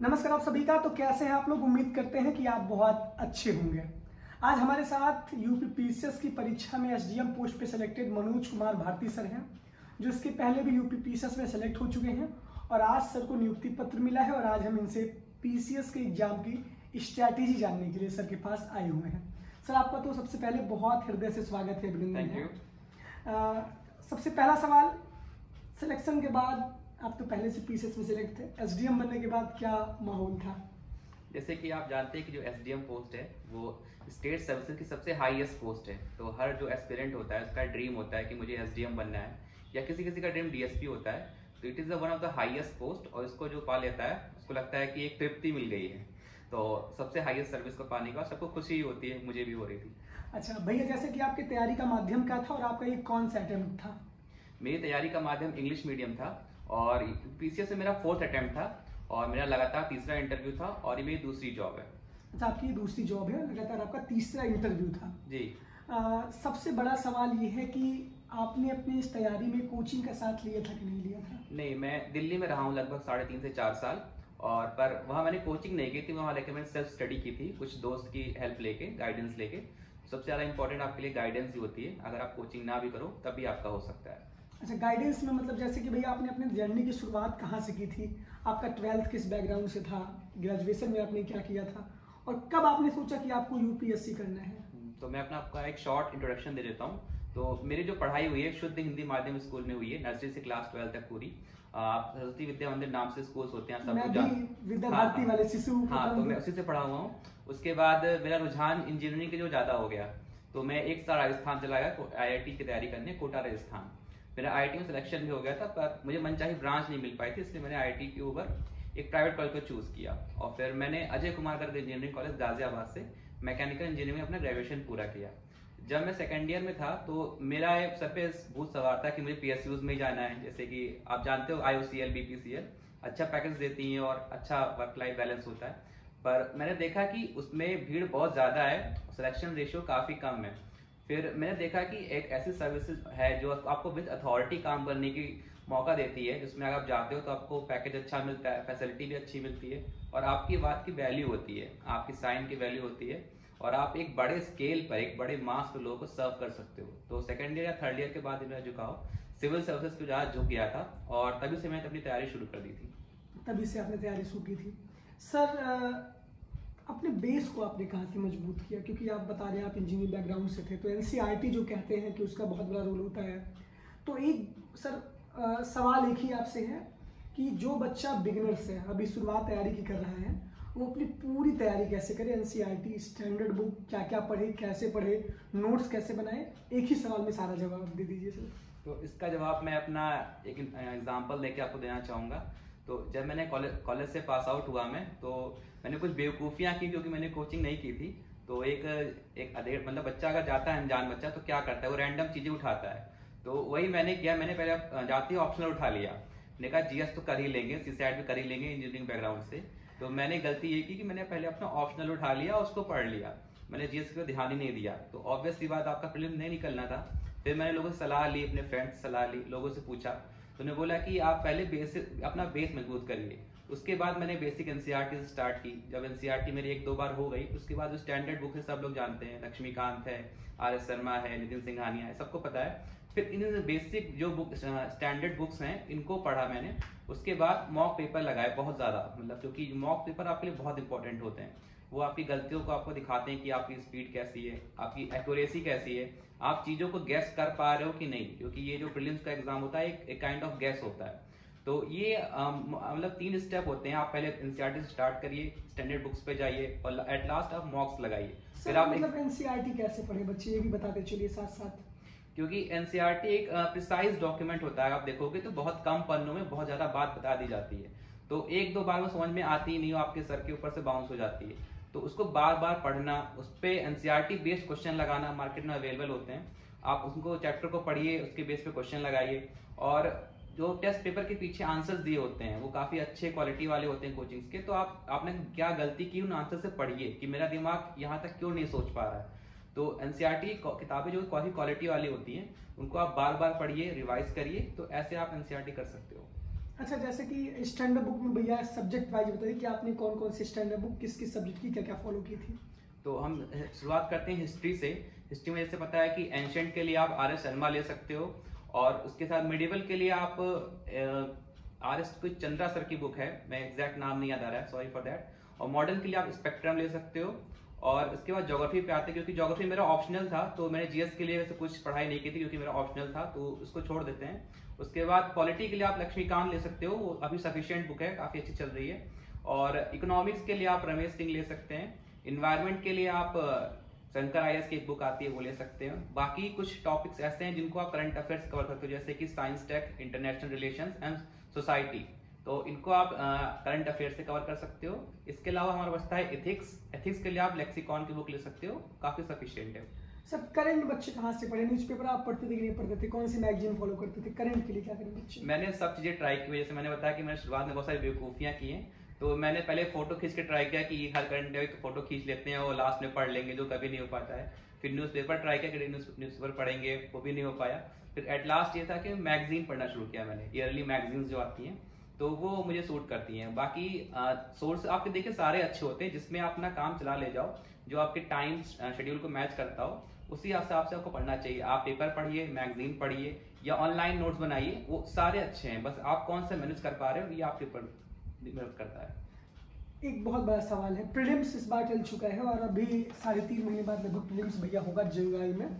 नमस्कार आप सभी का। तो कैसे हैं आप लोग? उम्मीद करते हैं कि आप बहुत अच्छे होंगे। आज हमारे साथ यूपी पीसीएस की परीक्षा में एसडीएम पोस्ट पे सिलेक्टेड मनोज कुमार भारती सर हैं, जो इसके पहले भी यूपी पीसीएस में सेलेक्ट हो चुके हैं और आज सर को नियुक्ति पत्र मिला है और आज हम इनसे पीसीएस के एग्जाम की स्ट्रैटेजी जानने के लिए सर के पास आए हुए हैं। सर आपका तो सबसे पहले बहुत हृदय से स्वागत है, अभिनंदन है। सबसे पहला सवाल, सिलेक्शन के बाद आप तो पहले से पीसीएस में सिलेक्ट थे, एसडीएम बनने के बाद क्या माहौल था? जैसे कि आप जानते हैं कि जो एसडीएम पोस्ट है वो स्टेट सर्विसेज की सबसे हाईएस्ट पोस्ट है। तो हर जो एस्पिरेंट होता है उसका ड्रीम होता है कि मुझे एसडीएम बनना है, या किसी किसी का ड्रीम डीएसपी होता है। तो it is one of the highest post, और इसको जो पा लेता है उसको लगता है कि एक तृप्ति मिल गई है। तो सबसे हाईएस्ट सर्विस को पाने का सबको खुशी होती है, मुझे भी हो रही थी। अच्छा भैया, जैसे कि आपकी तैयारी का माध्यम क्या था और आपका ये कौन सा अटेम्प्ट था? मेरी तैयारी का माध्यम इंग्लिश मीडियम था और पीसीएस से मेरा 4th अटेम्प्ट था और मेरा लगातार तीसरा इंटरव्यू था और ये मेरी दूसरी जॉब है। अच्छा, आपकी ये दूसरी जॉब है, लगातार आपका तीसरा इंटरव्यू था जी। सबसे बड़ा सवाल ये है कि आपने अपनी इस तैयारी में कोचिंग का साथ लिया था कि नहीं लिया था? नहीं, मैं दिल्ली में रहा हूँ लगभग 3.5 से 4 साल, और पर वहाँ मैंने कोचिंग नहीं की थी। वहाँ लेके मैंने सेल्फ स्टडी की थी, कुछ दोस्त की हेल्प लेके, गाइडेंस लेके। सबसे ज़्यादा इंपॉर्टेंट आपके लिए गाइडेंस ही होती है। अगर आप कोचिंग ना भी करो तब भी आपका हो सकता है। अच्छा, गाइडेंस में मतलब जैसे कि भैया आपने अपने जर्नी की शुरुआत कहाँ से की थी? आपका 12th किस बैकग्राउंड से था? ग्रेजुएशन में आपने क्या किया था और कब आपने सोचा कि आपको यूपीएससी करना है? तो मैं आपका एक शॉर्ट इंट्रोडक्शन दे देता हूँ। तो मेरी जो पढ़ाई हुई है शुद्ध हिंदी माध्यम स्कूल में हुई है, नर्सरी से क्लास 12 तक पूरी। सरस्वती विद्या मंदिर नाम से स्कूल्स होते हैं, सब मैं भी विद्या भारती वाले शिशु। हाँ, तो मैं उसी से पढ़ा हुआ हूँ। उसके बाद मेरा रुझान इंजीनियरिंग के जो ज़्यादा हो गया, तो मैं 1 साल राजस्थान चला गया आईआईटी की तैयारी करने, कोटा राजस्थान। मेरा आईआईटी में सिलेक्शन भी हो गया था, पर मुझे मनचाही ब्रांच नहीं मिल पाई थी, इसलिए मैंने आईआईटी के ऊपर एक प्राइवेट कॉलेज को चूज किया। और फिर मैंने अजय कुमार गर्ग इंजीनियरिंग कॉलेज गाजियाबाद से मैकेनिकल इंजीनियरिंग में अपना ग्रेजुएशन पूरा किया। जब मैं सेकेंड ईयर में था तो मेरा एक सर पे भूत सवार था कि मुझे पीएसयूज में ही जाना है। जैसे कि आप जानते हो आईओसीएल, बीपीसीएल अच्छा पैकेज देती हैं और अच्छा वर्क लाइफ बैलेंस होता है, पर मैंने देखा कि उसमें भीड़ बहुत ज़्यादा है, सिलेक्शन रेशियो काफ़ी कम है। फिर मैंने देखा कि एक ऐसी सर्विसेज है जो आपको विद अथॉरिटी काम करने की मौका देती है, जिसमें अगर आप जाते हो तो आपको पैकेज अच्छा मिलता है, फैसिलिटी भी अच्छी मिलती है और आपकी बात की वैल्यू होती है, आपकी साइन की वैल्यू होती है, और आप एक बड़े स्केल पर एक बड़े मास पर लोगों को सर्व कर सकते हो। तो सेकंड ईयर या थर्ड ईयर के बाद मेरा झुकाव सिविल सर्विसेज को ज़्यादा झुक गया था और तभी से मैंने अपनी तैयारी शुरू कर दी थी। तभी से आपने तैयारी शुरू की थी। सर अपने बेस को आपने कहाँ से मजबूत किया? क्योंकि आप बता रहे हैं आप इंजीनियरिंग बैकग्राउंड से थे, तो एनसीईआरटी जो कहते हैं कि उसका बहुत बड़ा रोल होता है। तो एक सर सवाल एक ही आपसे है कि जो बच्चा बिगिनर्स है, अभी शुरुआत तैयारी की कर रहा है, वो अपनी पूरी तैयारी कैसे करे? एनसीईआरटी स्टैंडर्ड बुक क्या क्या पढ़े, कैसे पढ़े, नोट्स कैसे बनाए? एक ही सवाल में सारा जवाब दे दीजिए सर। तो इसका जवाब मैं अपना एक एग्जाम्पल लेके आपको देना चाहूँगा। तो जब मैंने कॉलेज से पास आउट हुआ मैं, तो मैंने कुछ बेवकूफ़ियाँ की क्योंकि मैंने कोचिंग नहीं की थी। तो एक अधेड़ मतलब बच्चा अगर जाता है, अनजान बच्चा, तो क्या करता है, वो रैंडम चीज़ें उठाता है। तो वही मैंने किया। मैंने पहले जाते ही ऑप्शनल उठा लिया। मैंने कहा जीएस तो कर ही लेंगे, सीसैट भी कर ही लेंगे इंजीनियरिंग बैकग्राउंड से। तो मैंने गलती ये की कि मैंने पहले अपना ऑप्शनल उठा लिया, उसको पढ़ लिया, मैंने जीएस पे ध्यान ही नहीं दिया। तो ऑब्वियस सी बात, आपका प्रीलिम नहीं निकलना था। फिर मैंने लोगों से सलाह ली, अपने फ्रेंड्स से सलाह ली, लोगों से पूछा। तो उन्होंने बोला कि आप पहले अपना बेस मजबूत करिए। उसके बाद मैंने बेसिक एनसीईआरटी से स्टार्ट की। जब एनसीईआरटी मेरी 1-2 बार हो गई, उसके बाद जो स्टैंडर्ड बुक है सब लोग जानते हैं, लक्ष्मीकांत है, आर.एस. शर्मा है, नितिन सिंघानिया है, सबको पता है। फिर इन बेसिक जो बुक स्टैंडर्ड बुक्स हैं इनको पढ़ा मैंने। उसके बाद मॉक पेपर लगाए बहुत ज़्यादा, मतलब क्योंकि मॉक पेपर आपके लिए बहुत इंपॉर्टेंट होते हैं। वो आपकी गलतियों को आपको दिखाते हैं कि आपकी स्पीड कैसी है, आपकी एक्यूरेसी कैसी है, आप चीज़ों को गैस कर पा रहे हो कि नहीं, क्योंकि ये जो प्रीलिम्स का एग्जाम होता है एक काइंड ऑफ गैस होता है। तो ये मतलब 3 स्टेप होते हैं। आप पहले एनसीईआरटी से स्टार्ट करिए, स्टैंडर्ड बुक्स पे जाइए और एट लास्ट आप मॉक्स लगाइए। फिर आप मतलब एनसीईआरटी कैसे पढ़े बच्चे, ये भी बताते चलिए साथ साथ। क्योंकि एनसीईआरटी एक प्रिसाइज डॉक्यूमेंट होता है। आप देखोगे तो बहुत कम पन्नों में बहुत ज़्यादा बात बता दी जाती है। तो 1-2 बार में समझ में आती ही नहीं हो, आपके सर के ऊपर से बाउंस हो जाती है। तो उसको बार बार पढ़ना, उस पर एनसीईआरटी बेस्ड क्वेश्चन लगाना, मार्केट में अवेलेबल होते हैं। आप उनको चैप्टर को पढ़िए, उसके बेस पे क्वेश्चन लगाइए, और जो टेस्ट पेपर के पीछे आंसर्स दिए होते हैं वो काफ़ी अच्छे क्वालिटी वाले होते हैं कोचिंग्स के। तो आपने क्या गलती की उन आंसर से पढ़िए कि मेरा दिमाग यहाँ तक क्यों नहीं सोच पा रहा है। तो एनसीईआरटी किताबें जो काफ़ी क्वालिटी वाली होती हैं उनको आप बार बार पढ़िए, रिवाइज करिए, तो ऐसे आप एनसीईआरटी कर सकते हो। अच्छा, जैसे कि स्टैंडर्ड बुक में भैया सब्जेक्ट वाइज बताइए कि आपने कौन कौन सी स्टैंडर्ड बुक किस किस सब्जेक्ट की क्या क्या फॉलो की थी। तो हम शुरुआत करते हैं हिस्ट्री से। हिस्ट्री में जैसे पता है कि एंशंट के लिए आप आर एस शर्मा ले सकते हो, और उसके साथ मिडिवल के लिए आप आर एस कोई चंद्रा सर की बुक है, मैं एग्जैक्ट नाम नहीं याद आ रहा है, सॉरी फॉर दैट। और मॉडर्न के लिए आप स्पेक्ट्रम ले सकते हो। और उसके बाद ज्योग्राफी पे आते हैं, क्योंकि ज्योग्राफी मेरा ऑप्शनल था, तो मैंने जीएस के लिए वैसे कुछ पढ़ाई नहीं की थी क्योंकि मेरा ऑप्शनल था, तो उसको छोड़ देते हैं। उसके बाद पॉलिटी के लिए आप लक्ष्मीकांत ले सकते हो, वो अभी सफिशिएंट बुक है, काफी अच्छी चल रही है। और इकोनॉमिक्स के लिए आप रमेश सिंह ले सकते हैं। इन्वायरमेंट के लिए आप शंकर आईएएस की एक बुक आती है, वो ले सकते हैं। बाकी कुछ टॉपिक्स ऐसे हैं जिनको आप करंट अफेयर्स कवर करते हो, जैसे कि science tech, international relations and society, तो इनको आप करंट अफेयर से कवर कर सकते हो। इसके अलावा हमारा बचता है एथिक्स। एथिक्स के लिए आप लेक्सिकॉन की बुक ले सकते हो, काफी सफिशिएंट है। सर करंट बच्चे कहाँ से पढ़े? न्यूज़पेपर आप पढ़ते थे कि नहीं पढ़ते थे? कौन सी मैगजीन फॉलो करते थे? करंट के लिए क्या करें बच्चे? मैंने सब चीजें ट्राई की, जैसे मैंने बताया कि मैंने शुरुआत में बहुत सारी बेवकूफियां की हैं। तो मैंने पहले फोटो खींच के ट्राई किया कि हर करंट एक फोटो खींच लेते हैं और लास्ट में पढ़ लेंगे, जो कभी नहीं हो पाता है। फिर न्यूज़पेपर ट्राई किया कि न्यूज़पेपर पढ़ेंगे, वो भी नहीं हो पाया। फिर एट लास्ट ये था कि मैगजीन पढ़ना शुरू किया मैंने, ईयरली मैगजीन्स जो आती हैं, तो वो मुझे सूट करती हैं। बाकी सोर्स आपके देखिए सारे अच्छे होते हैं, जिसमें आप अपना काम चला ले जाओ, जो आपके टाइम शेड्यूल को मैच करता हो, उसी हिसाब से आपको पढ़ना चाहिए। आप पेपर पढ़िए, मैगजीन पढ़िए, या ऑनलाइन नोट्स बनाइए, वो सारे अच्छे हैं। बस आप कौन सा मैनेज कर पा रहे हो, ये आपके ऊपर निर्भर करता है। एक बहुत बड़ा सवाल है, प्रीलिम्स इस बार चल चुका है और अभी 3.5 महीने बाद लगभग प्रीलिम्स भैया होगा जुलाई में।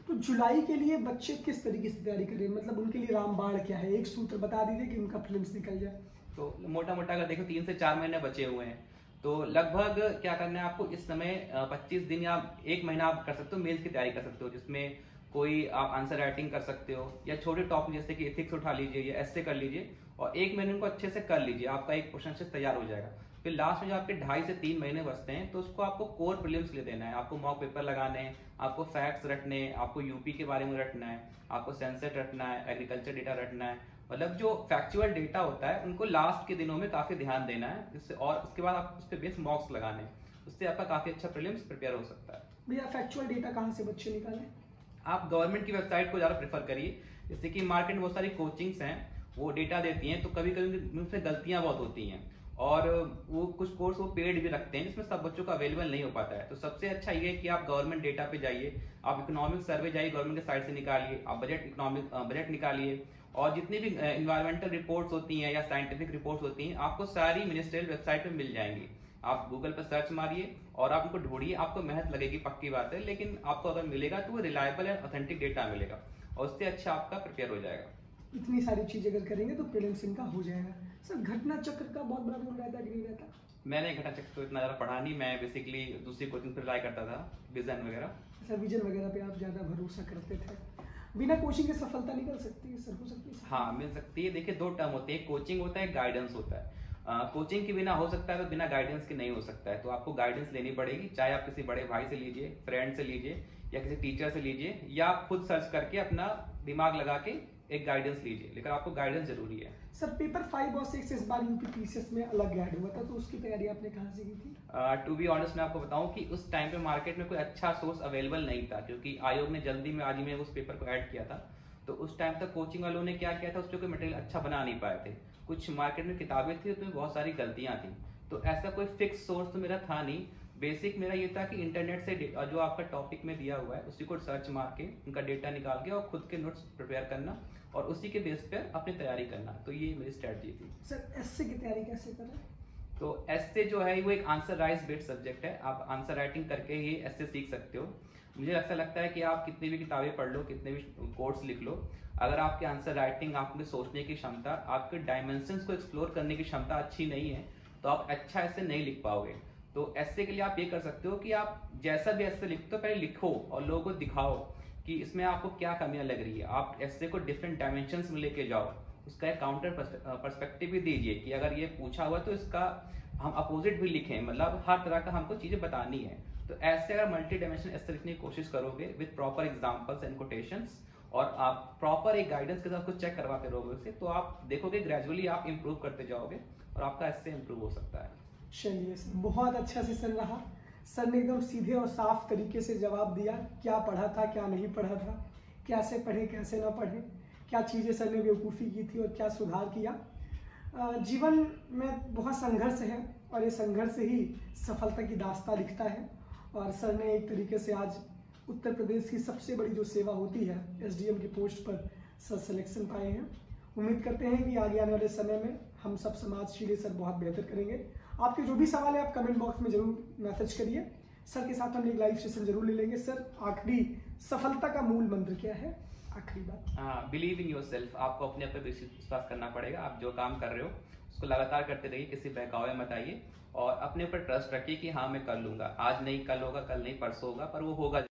तो जुलाई के लिए बच्चे किस तरीके से तैयारी करें, मतलब उनके लिए रामबाण क्या है? एक सूत्र बता दीजिए कि उनका प्रीलिम्स निकल जाए। तो मोटा मोटा अगर देखो 3 से 4 महीने बचे हुए हैं, तो लगभग क्या करना है आपको इस समय 25 दिन या 1 महीना आप कर सकते हो, मेंस की तैयारी कर सकते हो, जिसमें कोई आप आंसर राइटिंग कर सकते हो, या छोटे टॉपिक जैसे कि एथिक्स उठा लीजिए या एस्से कर लीजिए, और 1 महीने उनको अच्छे से कर लीजिए, आपका एक क्वेश्चन तैयार हो जाएगा। फिर लास्ट में जो आपके 2.5 से 3 महीने बचते हैं, तो उसको आपको कोर प्रीलिम्स के लिए देना है। आपको मॉक पेपर लगाने हैं, आपको फैक्ट्स रटने हैं, आपको यूपी के बारे में रटना है, आपको सेंसस रटना है, एग्रीकल्चर डेटा रटना है, मतलब जो फैक्चुअल डेटा होता है उनको लास्ट के दिनों में काफी ध्यान देना है, जिससे और उसके बाद आप उस पर बेस मॉक्स लगाने हैं, उससे आपका काफी अच्छा प्रीलिम्स प्रिपेयर हो सकता है। भैया फैक्चुअल डेटा कहाँ से बच्चे निकालें? आप गवर्नमेंट की वेबसाइट को ज्यादा प्रेफर करिए, जैसे कि मार्केट में बहुत सारी कोचिंग्स हैं, वो डेटा देती हैं, तो कभी कभी उनसे गलतियां बहुत होती हैं, और वो कुछ कोर्स वो पेड भी रखते हैं जिसमें सब बच्चों का अवेलेबल नहीं हो पाता है। तो सबसे अच्छा ये है कि आप गवर्नमेंट डेटा पे जाइए, आप इकोनॉमिक सर्वे जाइए, गवर्नमेंट के साइट से निकालिए, आप बजट निकालिए, और जितनी भी इन्वायरमेंटल रिपोर्ट्स होती हैं या साइंटिफिक रिपोर्ट्स होती हैं, आपको सारी मिनिस्ट्रियल वेबसाइट पे मिल जाएंगी। आप गूगल पर सर्च मारिए और आप उनको ढूंढिए, आपको मेहनत लगेगी, पक्की बात है, लेकिन आपको अगर मिलेगा तो वो रिलायबल एंड ऑथेंटिक डेटा मिलेगा, और उससे अच्छा आपका प्रिपेयर हो जाएगा। इतनी सारी चीजें अगर करेंगे तो प्रीलिम्स इनका हो जाएगा। सर घटना चक्र का बहुत बड़ा रोल रहता है कि नहीं रहता? मैंने घटना चक्र तो इतना ज्यादा पढ़ा नहीं, मैं बेसिकली दूसरी कोचिंग पर रिलाई करता था, विजन वगैरह। सर विजन वगैरह पे आप ज्यादा भरोसा करते थे? बिना कोचिंग के सफलता निकल सकती है सर, हो सकती है? हाँ, मिल सकती है। देखिए 2 टर्म होते हैं, कोचिंग होता है, गाइडेंस होता है। कोचिंग के बिना हो सकता है, तो बिना गाइडेंस के नहीं हो सकता है। तो आपको गाइडेंस लेनी पड़ेगी, चाहे आप किसी बड़े भाई से लीजिए, फ्रेंड से लीजिए, या किसी टीचर से लीजिए, या आप खुद सर्च करके अपना दिमाग लगा के एक गाइडेंस लीजिए, लेकिन आपको गाइडेंस जरूरी है। सर पेपर 5 और 6 इस बार यूपी पीसीएस में अलग ऐड हुआ था, तो उसकी तैयारी आपने कहाँ से की थी? टू बी ऑनेस्ट मैं आपको बताऊं कि उस टाइम पे मार्केट में कोई अच्छा सोर्स अवेलेबल नहीं था, क्योंकि आयोग ने जल्दी में आज ही में उस पेपर को ऐड किया था। तो उस टाइम तक कोचिंग वालों ने क्या किया था, उस पर कोई मटेरियल अच्छा बना नहीं पाए थे। कुछ मार्केट में किताबें थी, उसमें बहुत सारी गलतियां थी, तो ऐसा कोई फिक्स सोर्स तो मेरा था नहीं। बेसिक मेरा ये था कि इंटरनेट से जो आपका टॉपिक में दिया हुआ है उसी को सर्च मार के उनका डेटा निकाल के और खुद के नोट्स प्रिपेयर करना, और उसी के बेस पर अपनी तैयारी करना, तो ये मेरी स्ट्रेटजी थी। सर एससे की तैयारी कैसे करें? तो एस्से जो है वो एक आंसर राइज बेस्ड सब्जेक्ट है, आप आंसर राइटिंग करके ही एस्से सीख सकते हो। मुझे ऐसा लगता है कि आप कितनी भी किताबें पढ़ लो, कितने भी कोर्स लिख लो, अगर आपके आंसर राइटिंग, आपके सोचने की क्षमता, आपके डायमेंशंस को एक्सप्लोर करने की क्षमता अच्छी नहीं है, तो आप अच्छा एस्से नहीं लिख पाओगे। तो एस्से के लिए आप ये कर सकते हो कि आप जैसा भी एस्से लिखते हो, पहले लिखो और लोगों को दिखाओ कि इसमें आपको क्या कमियां लग रही है। आप एस्से को डिफरेंट डायमेंशंस में लेके जाओ, उसका एक काउंटर पर्सपेक्टिव भी दीजिए कि अगर ये पूछा हुआ तो इसका हम अपोजिट भी लिखें, मतलब हर तरह का हमको चीजें बतानी है। तो ऐसे अगर मल्टी डायमेंशन एस्से लिखने की कोशिश करोगे with proper examples and quotations, और आप प्रॉपर एक गाइडेंस के साथ कुछ चेक करवाते रहोगे उससे, तो आप देखोगे ग्रेजुअली आप इंप्रूव करते जाओगे और आपका एस्से इंप्रूव हो सकता है। चलिए सर, बहुत अच्छा सेशन रहा। सर ने एकदम सीधे और साफ तरीके से जवाब दिया, क्या पढ़ा था क्या नहीं पढ़ा था, कैसे पढ़े कैसे ना पढ़े, क्या चीज़ें सर ने बेवकूफ़ी की थी और क्या सुधार किया। जीवन में बहुत संघर्ष है और ये संघर्ष ही सफलता की दास्तां लिखता है। और सर ने एक तरीके से आज उत्तर प्रदेश की सबसे बड़ी जो सेवा होती है एसडीएम की पोस्ट पर सर सिलेक्शन पाए हैं। उम्मीद करते हैं कि आगे आने वाले समय में हम सब समाज के लिए सर बहुत बेहतर करेंगे। आपके जो भी सवाल है आप कमेंट बॉक्स में जरूर मैसेज करिए। सर के साथ हम एक लाइव सेशन जरूर ले लेंगे। सर आखिरी, सफलता का मूल मंत्र क्या है? आखिरी बात। Believe in yourself. आपको अपने आप पे विश्वास करना पड़ेगा। आप जो काम कर रहे हो उसको लगातार करते रहिए, किसी बहकावे मत आइए और अपने ऊपर ट्रस्ट रखिए कि हाँ मैं कर लूंगा। आज नहीं कल होगा, कल नहीं परसों होगा, पर वो होगा।